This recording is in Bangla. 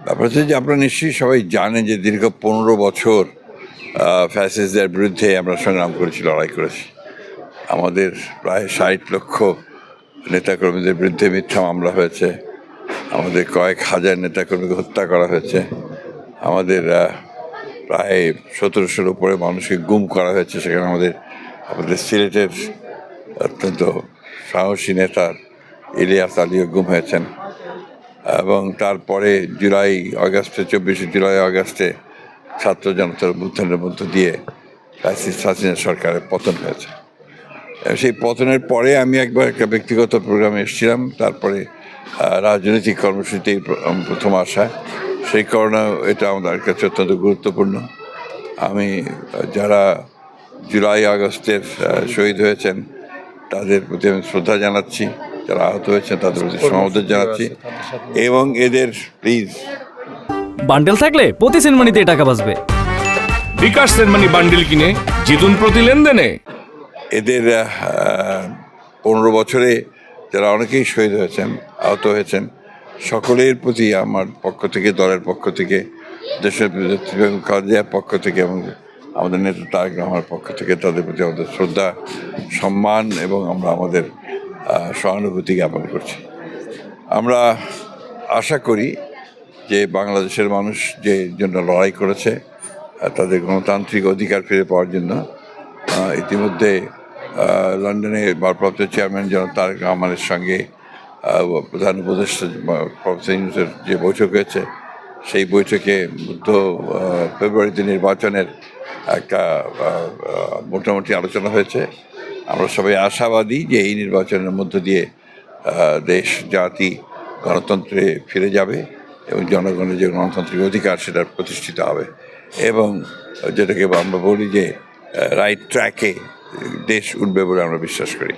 ব্যাপার হচ্ছে যে আপনারা নিশ্চয়ই সবাই জানেন যে দীর্ঘ 15 বছর ফ্যাসিস্টদের বিরুদ্ধে আমরা সংগ্রাম করেছি, লড়াই করেছি। আমাদের প্রায় 60 লক্ষ নেতাকর্মীদের বিরুদ্ধে মিথ্যা মামলা হয়েছে, আমাদের কয়েক হাজার নেতাকর্মীকে হত্যা করা হয়েছে, আমাদের প্রায় 1700-র উপরে মানুষকে গুম করা হয়েছে। সেখানে আমাদের সিলেটের অত্যন্ত সাহসী নেতা ইলিয়াস আলীও গুম হয়েছেন। এবং তারপরে আগস্টে 24শে জুলাই আগস্টে ছাত্র জনতার অভ্যুত্থানের মধ্য দিয়ে ফ্যাসিস্ট হাসিনা সরকারের পতন হয়েছে। সেই পতনের পরে আমি একবার একটা ব্যক্তিগত প্রোগ্রামে এসেছিলাম, তারপরে রাজনৈতিক কর্মসূচিতে প্রথম আসা। সেই কারণে এটা আমাদের কাছে অত্যন্ত গুরুত্বপূর্ণ। আমি যারা জুলাই আগস্টের শহীদ হয়েছেন তাদের প্রতি আমি শ্রদ্ধা জানাচ্ছি, যারা আহত হয়েছেন তাদের প্রতি সমবেদনা জানাচ্ছি, এবং এদের প্লিজ বান্ডেল থাকলে প্রতি সেনমানিতে টাকা বাঁচবে। বিকাশ সেনমানি বান্ডেল কিনে জিতুন প্রতি লেনদেনে। এদের 15 বছরে যারা অনেকেই শহীদ হয়েছেন, আহত হয়েছেন, সকলের প্রতি আমার পক্ষ থেকে, দলের পক্ষ থেকে, দেশের খালেদার পক্ষ থেকে এবং আমাদের নেতা তারেক রহমানের পক্ষ থেকে তাদের প্রতি আমাদের শ্রদ্ধা, সম্মান এবং আমরা আমাদের সহানুভূতি জ্ঞাপন করছি। আমরা আশা করি যে বাংলাদেশের মানুষ যে জন্য লড়াই করেছে তাদের গণতান্ত্রিক অধিকার ফিরে পাওয়ার জন্য ইতিমধ্যে লন্ডনে ভারপ্রাপ্ত চেয়ারম্যান জনাব তারেক রহমানের সঙ্গে প্রধান উপদেষ্টা প্রফেসর ইউনূসের যে বৈঠক হয়েছে, সেই বৈঠকে ফেব্রুয়ারিতে নির্বাচনের একটা মোটামুটি আলোচনা হয়েছে। আমরা সবাই আশাবাদী যে এই নির্বাচনের মধ্য দিয়ে দেশ জাতি গণতন্ত্রে ফিরে যাবে এবং জনগণের যে গণতান্ত্রিক অধিকার সেটা প্রতিষ্ঠিত হবে, এবং যেটাকে আমরা বলি যে রাইট ট্র্যাকে দেশ উঠবে বলে আমরা বিশ্বাস করি।